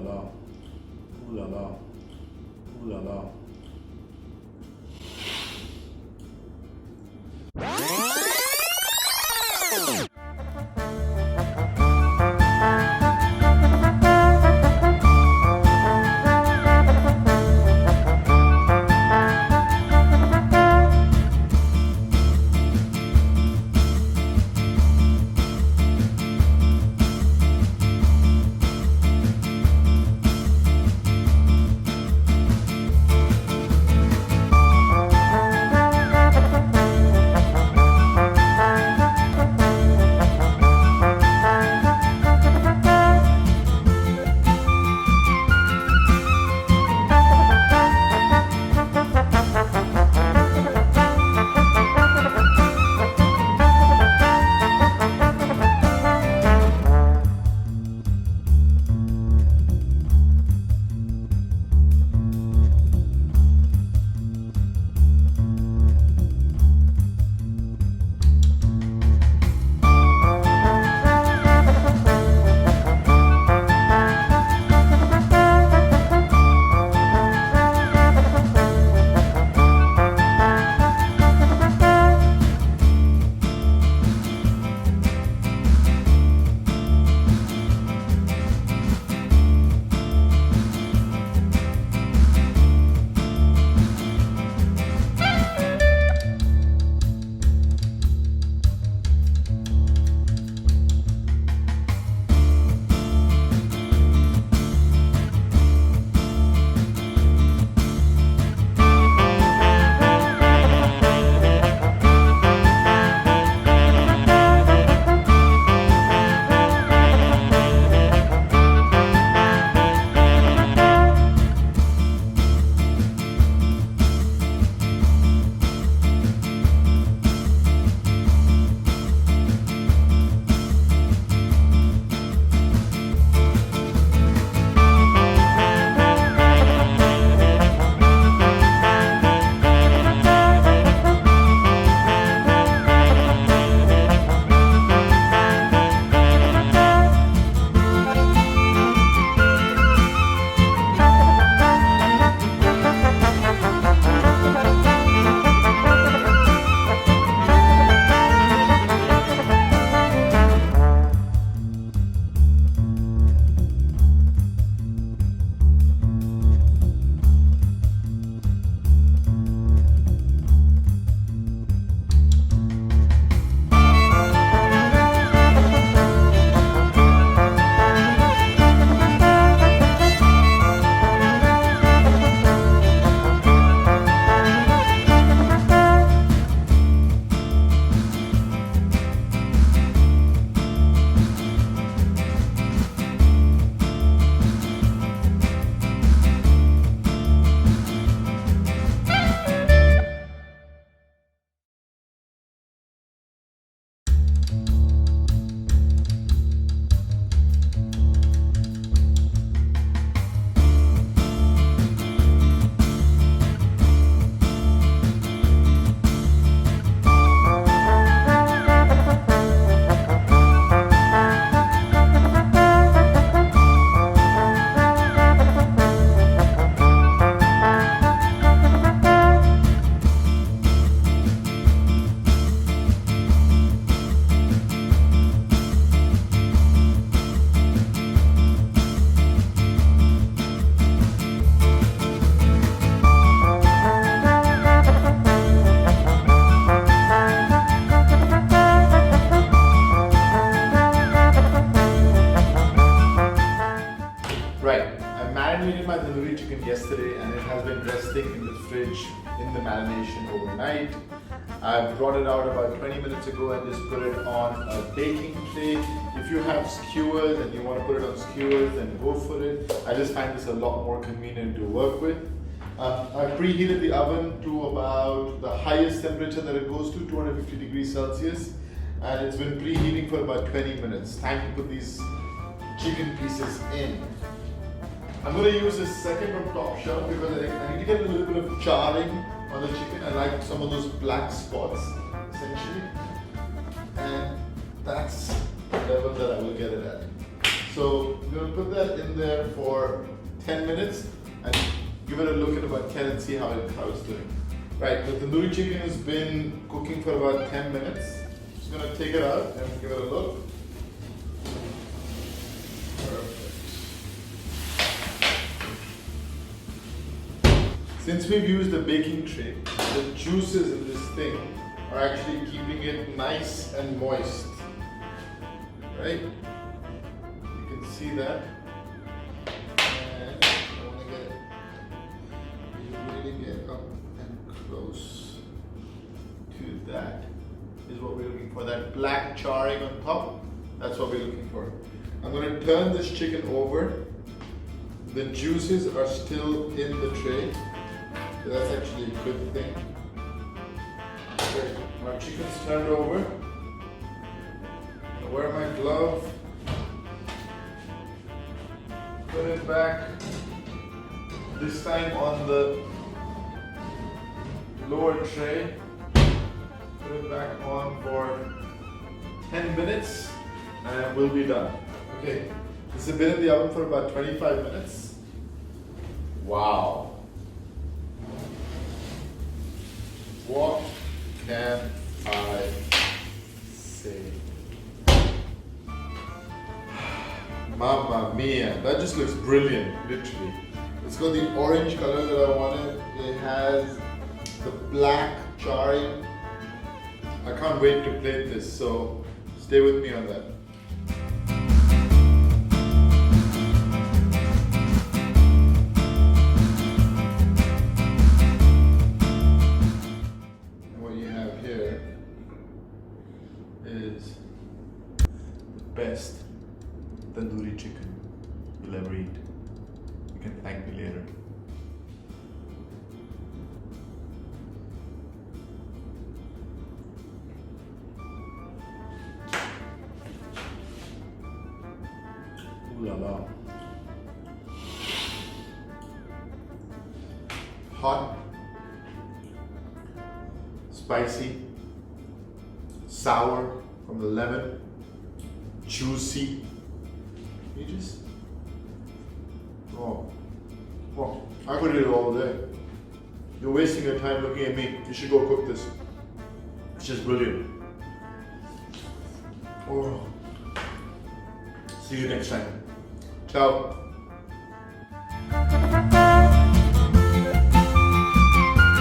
la la. Ooh la la. Ooh la la. yesterday and it has been resting in the fridge in the marination overnight. I brought it out about 20 minutes ago and just put it on a baking tray. If you have skewers and you want to put it on skewers, then go for it. I just find this a lot more convenient to work with. I preheated the oven to about the highest temperature that it goes to, 250 degrees Celsius. And it's been preheating for about 20 minutes. Time to put these chicken pieces in. I'm going to use this second from top shelf because I need to get a little bit of charing on the chicken. I like some of those black spots, essentially. And that's the level that I will get it at. So I'm gonna put that in there for 10 minutes and give it a look at about 10 and see how it's doing. Right, the tandoori chicken has been cooking for about 10 minutes. Just gonna take it out and give it a look. Perfect. Since we've used the baking tray, the juices in this thing are actually keeping it nice and moist. Right? You can see that. And I want to really get up and close to that. Is what we're looking for. That black charring on top, that's what we're looking for. I'm going to turn this chicken over. The juices are still in the tray. So that's actually a good thing. Okay, our chicken's turned over. I'll wear my glove. Put it back. This time on the lower tray. Put it back on for 10 minutes and we'll be done. Okay, this has been in the oven for about 25 minutes. Wow. What can I say? Mamma mia, that just looks brilliant, literally. It's got the orange color that I wanted. It has the black charring. I can't wait to plate this, so stay with me on that. And what you have here is the best tandoori chicken you'll ever eat. You can thank me later. Ooh la la. Hot, spicy, sour from the lemon, juicy. You just, oh, I could eat it all day. You're wasting your time looking at me. You should go cook this. It's just brilliant. Oh. See you next time. Ciao.